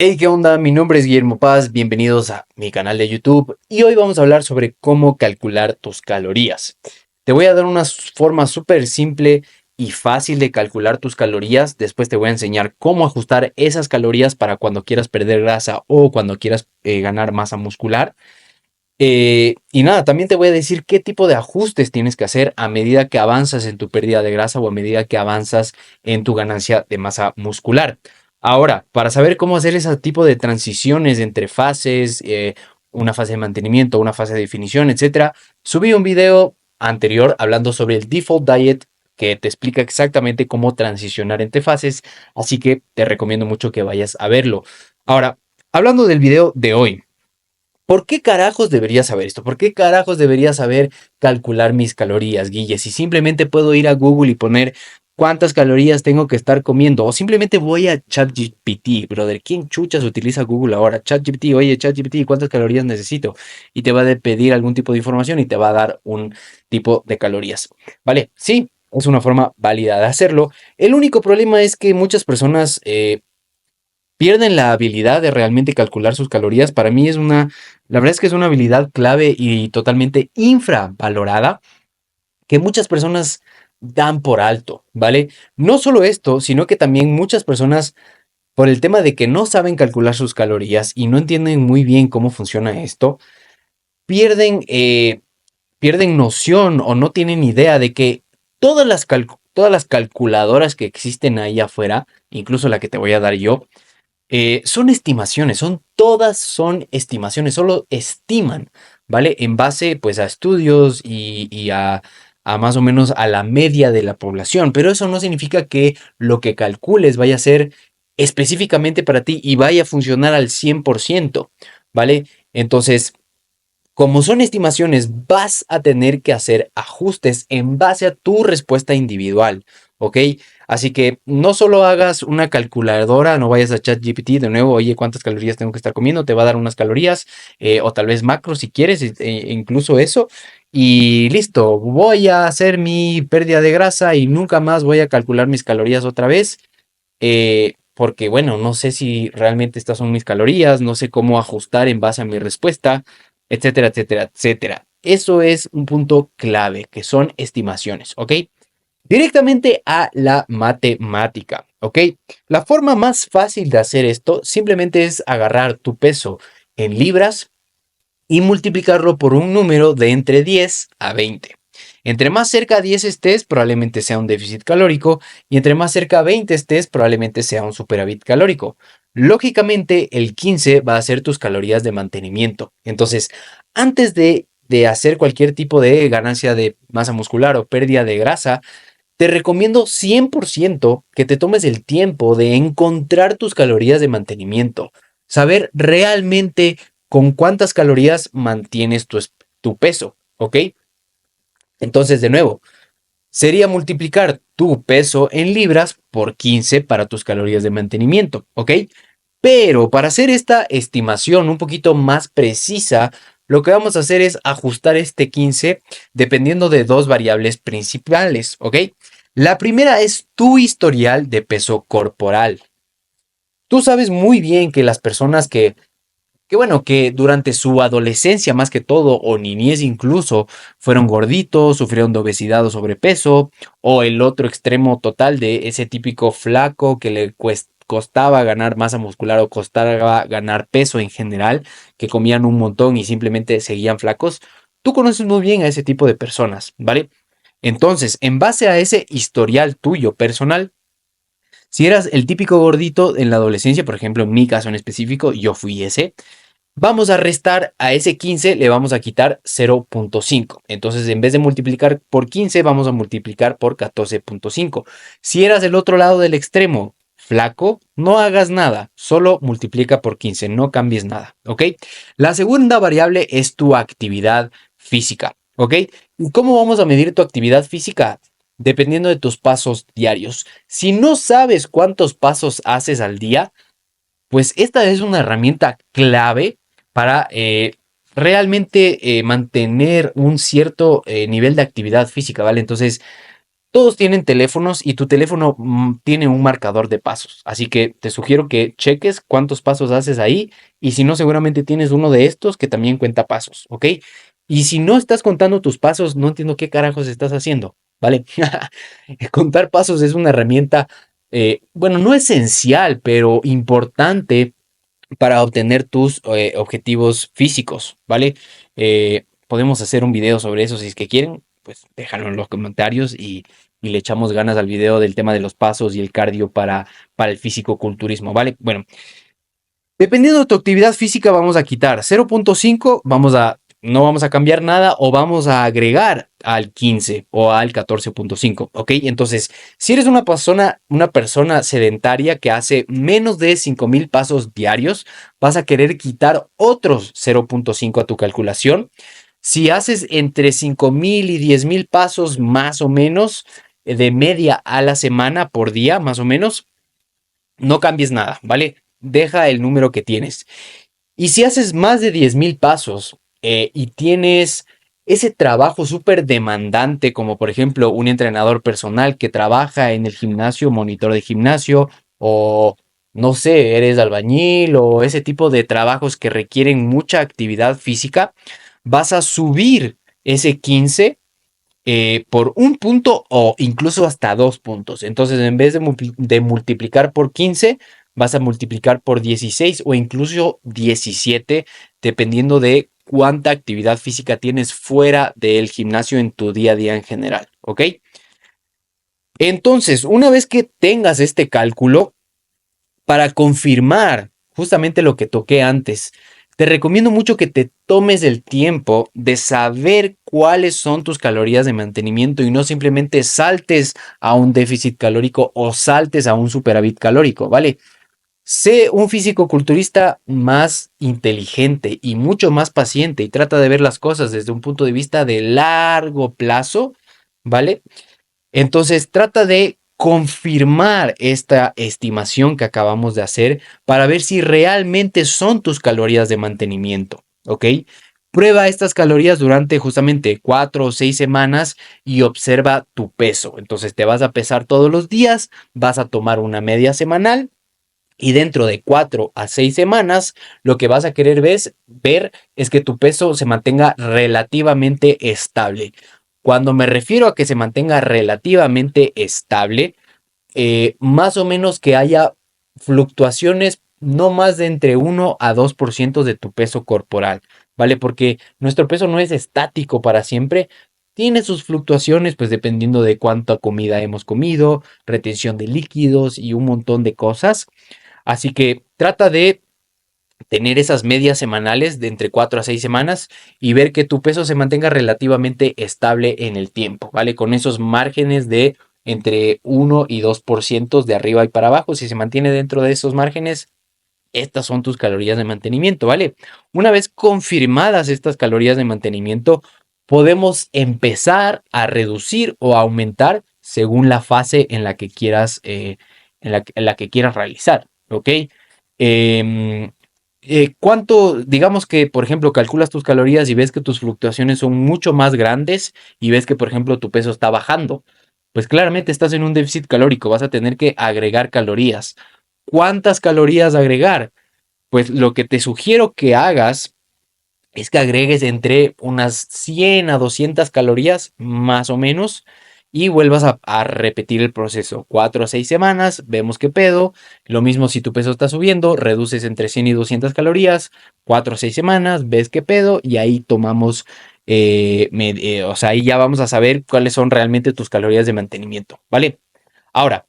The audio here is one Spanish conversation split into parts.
Hey, ¿qué onda? Mi nombre es Guillermo Paz, bienvenidos a mi canal de YouTube y hoy vamos a hablar sobre cómo calcular tus calorías. Te voy a dar una forma súper simple y fácil de calcular tus calorías. Después te voy a enseñar cómo ajustar esas calorías para cuando quieras perder grasa o cuando quieras ganar masa muscular. Y nada, también te voy a decir qué tipo de ajustes tienes que hacer a medida que avanzas en tu pérdida de grasa o a medida que avanzas en tu ganancia de masa muscular. Ahora, para saber cómo hacer ese tipo de transiciones entre fases, una fase de mantenimiento, una fase de definición, etcétera, subí un video anterior hablando sobre el Default Diet que te explica exactamente cómo transicionar entre fases, así que te recomiendo mucho que vayas a verlo. Ahora, hablando del video de hoy. ¿Por qué carajos debería saber esto? ¿Por qué carajos debería saber calcular mis calorías, Guille? Si simplemente puedo ir a Google y poner cuántas calorías tengo que estar comiendo. O simplemente voy a ChatGPT, brother. ¿Quién chuchas utiliza Google ahora? ChatGPT, oye, ChatGPT, ¿cuántas calorías necesito? Y te va a pedir algún tipo de información y te va a dar un tipo de calorías. ¿Vale? Sí, es una forma válida de hacerlo. El único problema es que muchas personas pierden la habilidad de realmente calcular sus calorías. Para mí la verdad es que es una habilidad clave y totalmente infravalorada que muchas personas dan por alto, ¿vale? No solo esto, sino que también muchas personas, por el tema de que no saben calcular sus calorías y no entienden muy bien cómo funciona esto, pierden, pierden noción o no tienen idea de que todas las calculadoras que existen ahí afuera, incluso la que te voy a dar yo, son estimaciones, todas son estimaciones, solo estiman, ¿vale? En base pues a estudios a más o menos a la media de la población, pero eso no significa que lo que calcules vaya a ser específicamente para ti y vaya a funcionar al 100%, ¿vale? Entonces, como son estimaciones, vas a tener que hacer ajustes en base a tu respuesta individual, ¿ok? Así que no solo hagas una calculadora, no vayas a ChatGPT de nuevo, oye, ¿cuántas calorías tengo que estar comiendo? Te va a dar unas calorías o tal vez macros si quieres, incluso eso. Y listo, voy a hacer mi pérdida de grasa y nunca más voy a calcular mis calorías otra vez. Porque bueno, no sé si realmente estas son mis calorías, no sé cómo ajustar en base a mi respuesta, etcétera, etcétera, etcétera. Eso es un punto clave, que son estimaciones, ¿ok? Directamente a la matemática, ¿ok? La forma más fácil de hacer esto simplemente es agarrar tu peso en libras y multiplicarlo por un número de entre 10 a 20. Entre más cerca a 10 estés, probablemente sea un déficit calórico, y entre más cerca a 20 estés, probablemente sea un superávit calórico. Lógicamente, el 15 va a ser tus calorías de mantenimiento. Entonces, antes de hacer cualquier tipo de ganancia de masa muscular o pérdida de grasa, te recomiendo 100% que te tomes el tiempo de encontrar tus calorías de mantenimiento, saber realmente con cuántas calorías mantienes tu peso, ¿ok? Entonces, de nuevo, sería multiplicar tu peso en libras por 15 para tus calorías de mantenimiento, ¿ok? Pero para hacer esta estimación un poquito más precisa, lo que vamos a hacer es ajustar este 15 dependiendo de dos variables principales, ¿ok? La primera es tu historial de peso corporal. Tú sabes muy bien que las personas que bueno, que durante su adolescencia más que todo, o niñez incluso, fueron gorditos, sufrieron de obesidad o sobrepeso, o el otro extremo total de ese típico flaco que le costaba ganar masa muscular o costaba ganar peso en general, que comían un montón y simplemente seguían flacos. Tú conoces muy bien a ese tipo de personas, ¿vale? Entonces, en base a ese historial tuyo personal, si eras el típico gordito en la adolescencia, por ejemplo, en mi caso en específico, yo fui ese. Vamos a restar a ese 15, le vamos a quitar 0.5. Entonces, en vez de multiplicar por 15, vamos a multiplicar por 14.5. Si eras el otro lado del extremo, flaco, no hagas nada, solo multiplica por 15, no cambies nada, ¿ok? La segunda variable es tu actividad física, ¿ok? ¿Y cómo vamos a medir tu actividad física? Dependiendo de tus pasos diarios. Si no sabes cuántos pasos haces al día, pues esta es una herramienta clave para realmente mantener un cierto nivel de actividad física, ¿vale? Entonces, Todos tienen teléfonos y tu teléfono tiene un marcador de pasos. Así que te sugiero que cheques cuántos pasos haces ahí. Y si no, seguramente tienes uno de estos que también cuenta pasos, ¿ok? Y si no estás contando tus pasos, no entiendo qué carajos estás haciendo, ¿vale? Contar pasos es una herramienta, bueno, no esencial, pero importante para obtener tus objetivos físicos, ¿vale? Podemos hacer un video sobre eso si es que quieren, pues déjalo en los comentarios y le echamos ganas al video del tema de los pasos y el cardio para el físico-culturismo, ¿vale? Bueno, dependiendo de tu actividad física, vamos a quitar 0.5, no vamos a cambiar nada o vamos a agregar al 15 o al 14.5, ¿ok? Entonces, si eres una persona sedentaria que hace menos de 5,000 pasos diarios, vas a querer quitar otros 0.5 a tu calculación. Si haces entre 5,000 y 10,000 pasos más o menos de media a la semana por día, más o menos, no cambies nada, ¿vale? Deja el número que tienes. Y si haces más de 10,000 pasos y tienes ese trabajo súper demandante, como por ejemplo un entrenador personal que trabaja en el gimnasio, monitor de gimnasio, o no sé, eres albañil o ese tipo de trabajos que requieren mucha actividad física, vas a subir ese 15 por un punto o incluso hasta 2 puntos. Entonces, en vez de multiplicar por 15, vas a multiplicar por 16 o incluso 17, dependiendo de cuánta actividad física tienes fuera del gimnasio en tu día a día en general, ¿ok? Entonces, una vez que tengas este cálculo, para confirmar justamente lo que toqué antes, te recomiendo mucho que te tomes el tiempo de saber cuáles son tus calorías de mantenimiento y no simplemente saltes a un déficit calórico o saltes a un superávit calórico, ¿vale? Sé un físico-culturista más inteligente y mucho más paciente y trata de ver las cosas desde un punto de vista de largo plazo, ¿vale? Entonces trata de confirmar esta estimación que acabamos de hacer para ver si realmente son tus calorías de mantenimiento, ¿ok? Prueba estas calorías durante justamente 4 o 6 semanas y observa tu peso. Entonces te vas a pesar todos los días, vas a tomar una media semanal y dentro de 4 a 6 semanas lo que vas a querer ver es que tu peso se mantenga relativamente estable. Cuando me refiero a que se mantenga relativamente estable, más o menos que haya fluctuaciones no más de entre 1 a 2% de tu peso corporal, ¿vale? Porque nuestro peso no es estático para siempre, tiene sus fluctuaciones, pues dependiendo de cuánta comida hemos comido, retención de líquidos y un montón de cosas. Así que trata de tener esas medias semanales de entre 4 a 6 semanas y ver que tu peso se mantenga relativamente estable en el tiempo, ¿vale? Con esos márgenes de entre 1 y 2% de arriba y para abajo. Si se mantiene dentro de esos márgenes, estas son tus calorías de mantenimiento, ¿vale? Una vez confirmadas estas calorías de mantenimiento, podemos empezar a reducir o a aumentar según la fase en la que quieras, en la que quieras realizar, ¿ok? Em, digamos que, por ejemplo, calculas tus calorías y ves que tus fluctuaciones son mucho más grandes y ves que, por ejemplo, tu peso está bajando, pues claramente estás en un déficit calórico, vas a tener que agregar calorías. ¿Cuántas calorías agregar? Pues lo que te sugiero que hagas es que agregues entre unas 100 a 200 calorías más o menos y vuelvas a repetir el proceso. 4 a 6 semanas, vemos qué pedo. Lo mismo si tu peso está subiendo, reduces entre 100 y 200 calorías. 4 a 6 semanas, ves qué pedo y ahí tomamos, o sea, ahí ya vamos a saber cuáles son realmente tus calorías de mantenimiento, ¿vale? Ahora,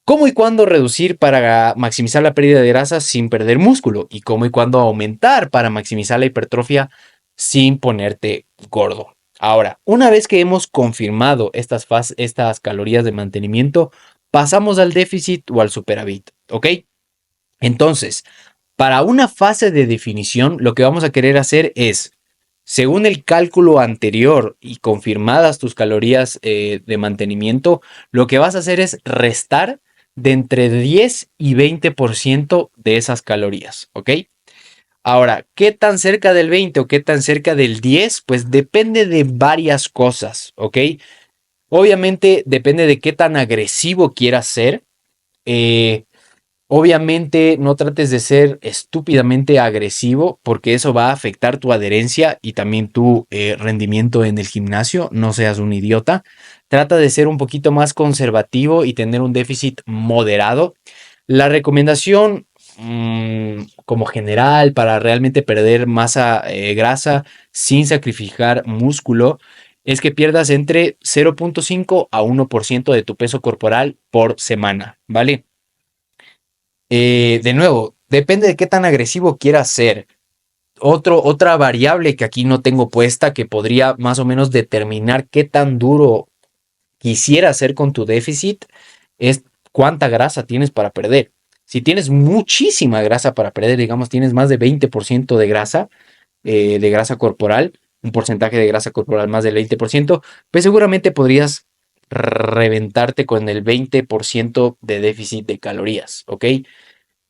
¿cómo y cuándo reducir para maximizar la pérdida de grasa sin perder músculo? ¿Y cómo y cuándo aumentar para maximizar la hipertrofia sin ponerte gordo? Ahora, una vez que hemos confirmado estas calorías de mantenimiento, pasamos al déficit o al superávit, ¿ok? Entonces, para una fase de definición, lo que vamos a querer hacer es, según el cálculo anterior y confirmadas tus calorías de mantenimiento, lo que vas a hacer es restar de entre 10 y 20% de esas calorías, ¿ok? Ahora, ¿qué tan cerca del 20 o qué tan cerca del 10? Pues depende de varias cosas, ¿ok? Obviamente depende de qué tan agresivo quieras ser. Eh, Obviamente no trates de ser estúpidamente agresivo porque eso va a afectar tu adherencia y también tu rendimiento en el gimnasio. No seas un idiota. Trata de ser un poquito más conservativo y tener un déficit moderado. La recomendación como general para realmente perder masa grasa sin sacrificar músculo es que pierdas entre 0.5 a 1% de tu peso corporal por semana, ¿vale? De nuevo, depende de qué tan agresivo quieras ser. Otra variable que aquí no tengo puesta que podría más o menos determinar qué tan duro quisieras ser con tu déficit es cuánta grasa tienes para perder. Si tienes muchísima grasa para perder, digamos, tienes más de 20% de grasa corporal, un porcentaje de grasa corporal más del 20%, pues seguramente podrías reventarte con el 20% de déficit de calorías, ¿ok?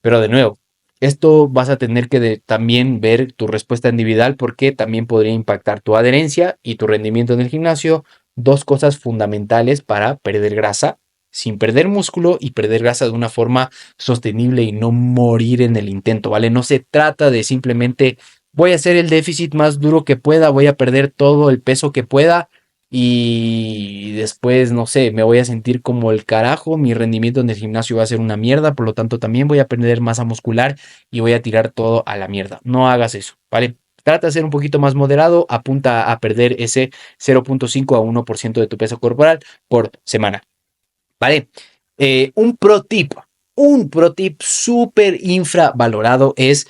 Pero de nuevo, esto vas a tener que también ver tu respuesta individual porque también podría impactar tu adherencia y tu rendimiento en el gimnasio. Dos cosas fundamentales para perder grasa sin perder músculo y perder grasa de una forma sostenible y no morir en el intento, ¿vale? No se trata de simplemente voy a hacer el déficit más duro que pueda, voy a perder todo el peso que pueda y después, no sé, me voy a sentir como el carajo, mi rendimiento en el gimnasio va a ser una mierda, por lo tanto también voy a perder masa muscular y voy a tirar todo a la mierda. No hagas eso, ¿vale? Trata de ser un poquito más moderado, apunta a perder ese 0.5 a 1% de tu peso corporal por semana, ¿vale? Un un pro tip súper infravalorado es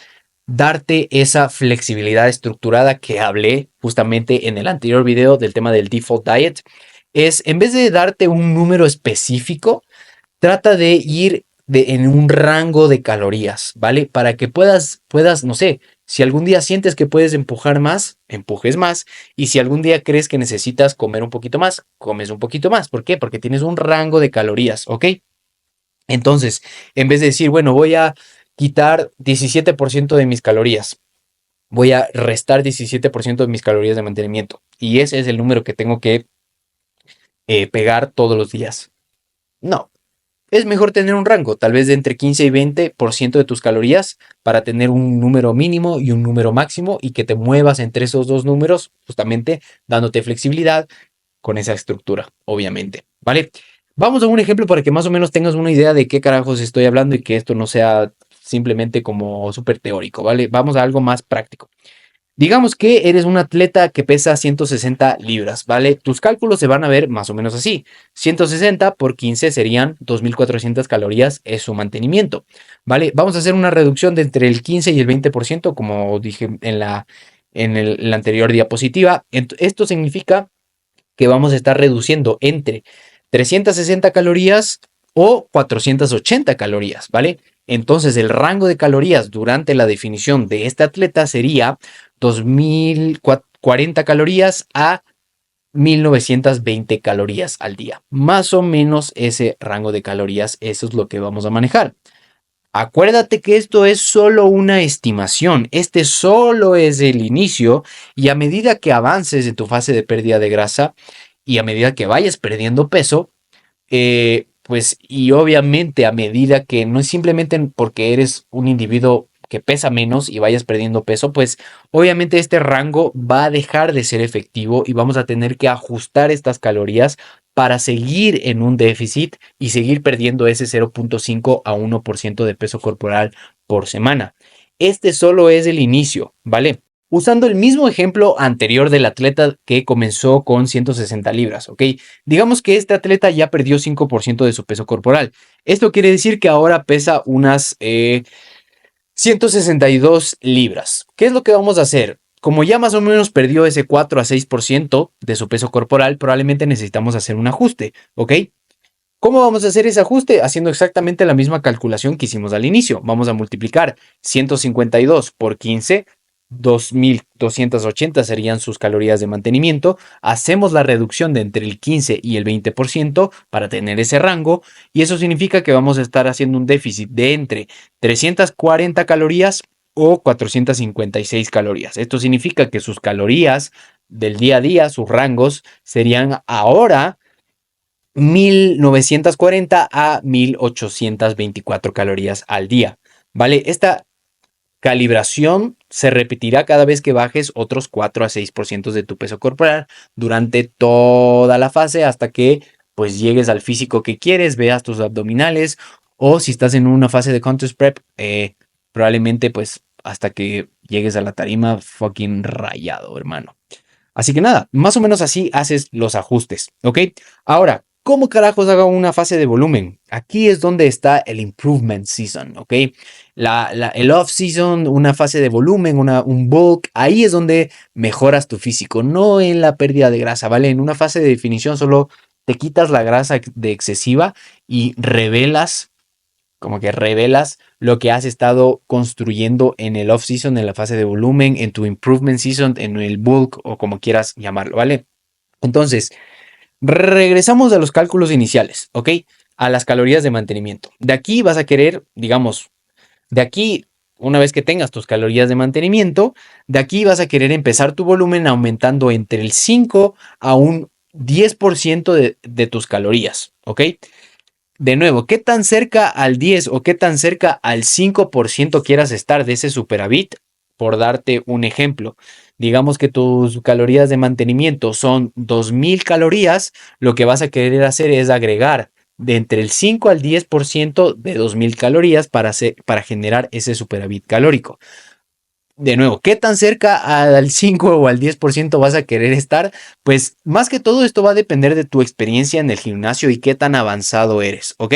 darte esa flexibilidad estructurada que hablé justamente en el anterior video del tema del default diet. Es en vez de darte un número específico, trata de ir en un rango de calorías, ¿vale? Para que puedas, no sé, si algún día sientes que puedes empujar más, empujes más. Y si algún día crees que necesitas comer un poquito más, comes un poquito más. ¿Por qué? Porque tienes un rango de calorías, ¿ok? Entonces, en vez de decir, bueno, voy a quitar 17% de mis calorías, voy a restar 17% de mis calorías de mantenimiento. Y ese es el número que tengo que pegar todos los días. No, es mejor tener un rango, tal vez de entre 15 y 20% de tus calorías para tener un número mínimo y un número máximo y que te muevas entre esos dos números, justamente dándote flexibilidad con esa estructura, obviamente, ¿vale? Vamos a un ejemplo para que más o menos tengas una idea de qué carajos estoy hablando y que esto no sea simplemente como súper teórico, ¿vale? Vamos a algo más práctico. Digamos que eres un atleta que pesa 160 libras, ¿vale? Tus cálculos se van a ver más o menos así. 160 por 15 serían 2.400 calorías, es su mantenimiento, ¿vale? Vamos a hacer una reducción de entre el 15 y el 20%, como dije en la anterior diapositiva. Esto significa que vamos a estar reduciendo entre 360 calorías o 480 calorías, ¿vale? Entonces el rango de calorías durante la definición de este atleta sería 2040 calorías a 1920 calorías al día. Más o menos ese rango de calorías, eso es lo que vamos a manejar. Acuérdate que esto es solo una estimación, este solo es el inicio y a medida que avances en tu fase de pérdida de grasa y a medida que vayas perdiendo peso, pues y obviamente a medida que no es simplemente porque eres un individuo que pesa menos y vayas perdiendo peso, pues obviamente este rango va a dejar de ser efectivo y vamos a tener que ajustar estas calorías para seguir en un déficit y seguir perdiendo ese 0.5 a 1% de peso corporal por semana. Este solo es el inicio, ¿vale? Usando el mismo ejemplo anterior del atleta que comenzó con 160 libras, ¿ok? Digamos que este atleta ya perdió 5% de su peso corporal. Esto quiere decir que ahora pesa unas 162 libras. ¿Qué es lo que vamos a hacer? Como ya más o menos perdió ese 4 a 6% de su peso corporal, probablemente necesitamos hacer un ajuste, ¿ok? ¿Cómo vamos a hacer ese ajuste? Haciendo exactamente la misma calculación que hicimos al inicio. Vamos a multiplicar 152 por 15, 2280 serían sus calorías de mantenimiento. Hacemos la reducción de entre el 15 y el 20% para tener ese rango y eso significa que vamos a estar haciendo un déficit de entre 340 calorías o 456 calorías. Esto significa que sus calorías del día a día, sus rangos, serían ahora 1940 a 1824 calorías al día, ¿vale? Esta calibración se repetirá cada vez que bajes otros 4 a 6% de tu peso corporal durante toda la fase hasta que pues llegues al físico que quieres, veas tus abdominales o si estás en una fase de contest prep, probablemente pues hasta que llegues a la tarima fucking rayado, hermano. Así que nada, más o menos así haces los ajustes, ¿ok? Ahora, ¿cómo carajos hago una fase de volumen? Aquí es donde está el improvement season, ¿ok? El off season, una fase de volumen, un bulk, ahí es donde mejoras tu físico, no en la pérdida de grasa, ¿vale? En una fase de definición solo te quitas la grasa de excesiva y revelas como que revelas lo que has estado construyendo en el off-season, en la fase de volumen, en tu improvement season, en el bulk o como quieras llamarlo, ¿vale? Entonces, regresamos a los cálculos iniciales, ¿ok? A las calorías de mantenimiento. De aquí vas a querer, digamos, de aquí, una vez que tengas tus calorías de mantenimiento, de aquí vas a querer empezar tu volumen aumentando entre el 5 a un 10% de tus calorías, ¿ok? De nuevo, ¿qué tan cerca al 10 o qué tan cerca al 5% quieras estar de ese superávit? Por darte un ejemplo, digamos que tus calorías de mantenimiento son 2000 calorías, lo que vas a querer hacer es agregar de entre el 5 al 10% de 2000 calorías para generar ese superávit calórico. De nuevo, ¿qué tan cerca al 5 o al 10% vas a querer estar? Pues más que todo esto va a depender de tu experiencia en el gimnasio y qué tan avanzado eres, ¿ok?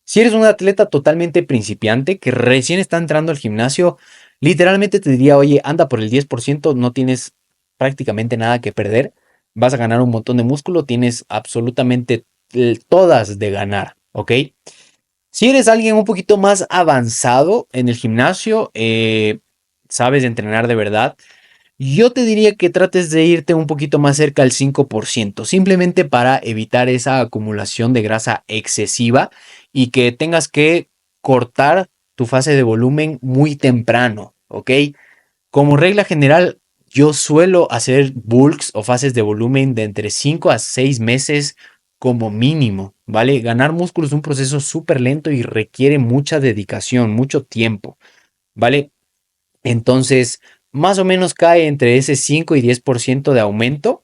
Si eres un atleta totalmente principiante que recién está entrando al gimnasio, literalmente te diría, oye, anda por el 10%, no tienes prácticamente nada que perder, vas a ganar un montón de músculo, tienes absolutamente todas de ganar, ¿ok? Si eres alguien un poquito más avanzado en el gimnasio, sabes entrenar de verdad, yo te diría que trates de irte un poquito más cerca al 5%, simplemente para evitar esa acumulación de grasa excesiva y que tengas que cortar tu fase de volumen muy temprano, ¿ok? Como regla general, yo suelo hacer bulks o fases de volumen de entre 5 a 6 meses como mínimo, ¿vale? Ganar músculo es un proceso súper lento y requiere mucha dedicación, mucho tiempo, ¿vale? Entonces, más o menos cae entre ese 5 y 10% de aumento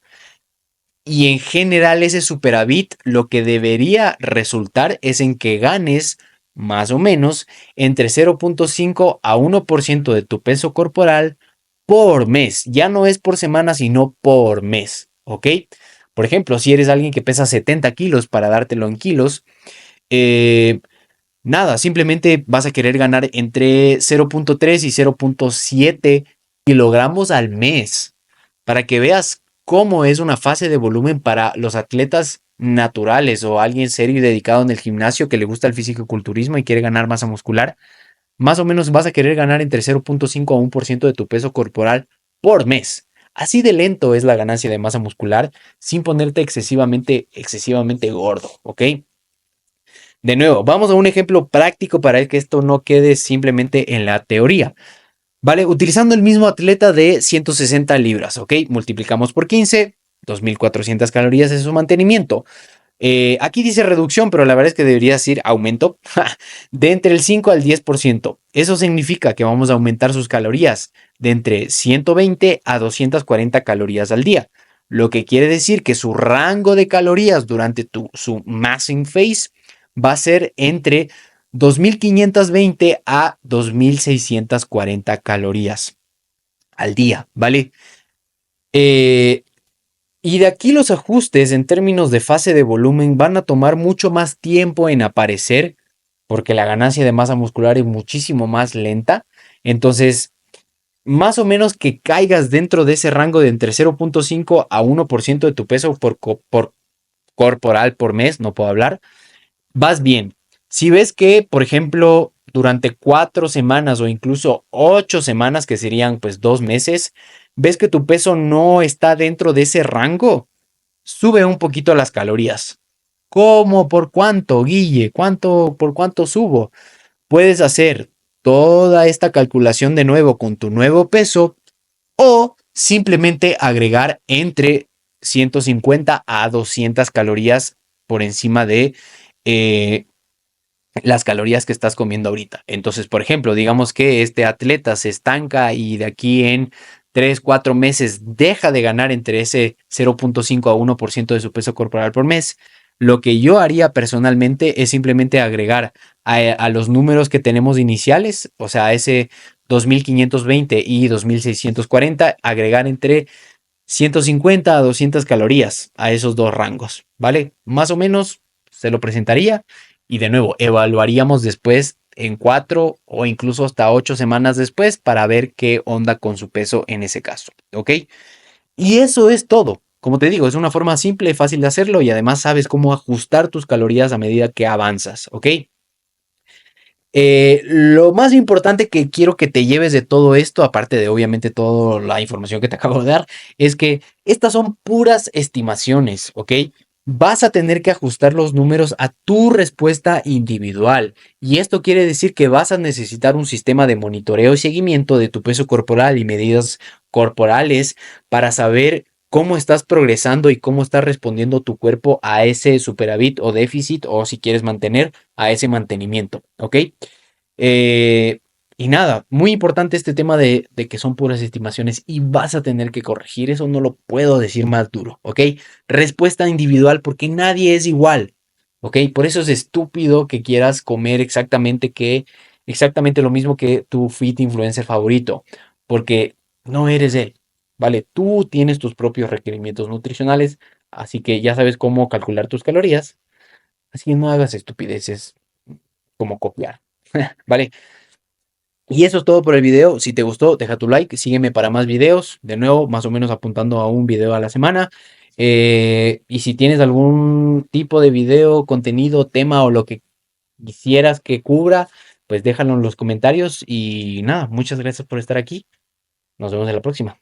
y en general ese superávit lo que debería resultar es en que ganes más o menos entre 0.5 a 1% de tu peso corporal por mes. Ya no es por semana, sino por mes, ¿ok? Por ejemplo, si eres alguien que pesa 70 kilos para dártelo en kilos, eh, nada, simplemente vas a querer ganar entre 0.3 y 0.7 kilogramos al mes para que veas cómo es una fase de volumen para los atletas naturales o alguien serio y dedicado en el gimnasio que le gusta el fisicoculturismo y quiere ganar masa muscular. Más o menos vas a querer ganar entre 0.5 a 1% de tu peso corporal por mes. Así de lento es la ganancia de masa muscular sin ponerte excesivamente gordo, ¿ok? De nuevo, vamos a un ejemplo práctico para que esto no quede simplemente en la teoría. Vale, utilizando el mismo atleta de 160 libras, ¿ok? Multiplicamos por 15, 2400 calorías es su mantenimiento. Aquí dice reducción, pero la verdad es que debería decir aumento de entre el 5 al 10%. Eso significa que vamos a aumentar sus calorías de entre 120 a 240 calorías al día. Lo que quiere decir que su rango de calorías durante su massing phase va a ser entre 2520 a 2640 calorías al día, ¿vale? Eh, y de aquí los ajustes en términos de fase de volumen van a tomar mucho más tiempo en aparecer porque la ganancia de masa muscular es muchísimo más lenta. Entonces, más o menos que caigas dentro de ese rango de entre 0.5 a 1% de tu peso por corporal por mes, no puedo hablar, vas bien. Si ves que, por ejemplo, durante 4 semanas o incluso 8 semanas, que serían pues 2 meses, ves que tu peso no está dentro de ese rango, sube un poquito las calorías. ¿Cómo? ¿Por cuánto, Guille? ¿Por cuánto subo? Puedes hacer toda esta calculación de nuevo con tu nuevo peso o simplemente agregar entre 150 a 200 calorías por encima de eh, las calorías que estás comiendo ahorita. Entonces, por ejemplo, digamos que este atleta se estanca y de aquí en 3 4 meses deja de ganar entre ese 0.5 a 1% de su peso corporal por mes. Lo que yo haría personalmente es simplemente agregar a los números que tenemos iniciales, o sea, ese 2520 y 2640, agregar entre 150 a 200 calorías a esos dos rangos, ¿vale? Más o menos se lo presentaría y de nuevo evaluaríamos después en 4 o incluso hasta 8 semanas después para ver qué onda con su peso en ese caso, ¿ok? Y eso es todo. Como te digo, es una forma simple y fácil de hacerlo y además sabes cómo ajustar tus calorías a medida que avanzas, ¿ok? Lo más importante que quiero que te lleves de todo esto, aparte de obviamente toda la información que te acabo de dar, es que estas son puras estimaciones, ¿ok? Vas a tener que ajustar los números a tu respuesta individual. Y esto quiere decir que vas a necesitar un sistema de monitoreo y seguimiento de tu peso corporal y medidas corporales para saber cómo estás progresando y cómo está respondiendo tu cuerpo a ese superávit o déficit o si quieres mantener a ese mantenimiento, ¿ok? Eh, y nada, muy importante este tema de que son puras estimaciones y vas a tener que corregir, eso no lo puedo decir más duro, ¿ok? Respuesta individual porque nadie es igual, ¿ok? Por eso es estúpido que quieras comer exactamente lo mismo que tu fit influencer favorito, porque no eres él, ¿vale? Tú tienes tus propios requerimientos nutricionales, así que ya sabes cómo calcular tus calorías, así que no hagas estupideces como copiar, ¿vale? Y eso es todo por el video. Si te gustó, deja tu like, sígueme para más videos. De nuevo, más o menos apuntando a un video a la semana. Y si tienes algún tipo de video, contenido, tema o lo que quisieras que cubra, pues déjalo en los comentarios. Y nada, muchas gracias por estar aquí. Nos vemos en la próxima.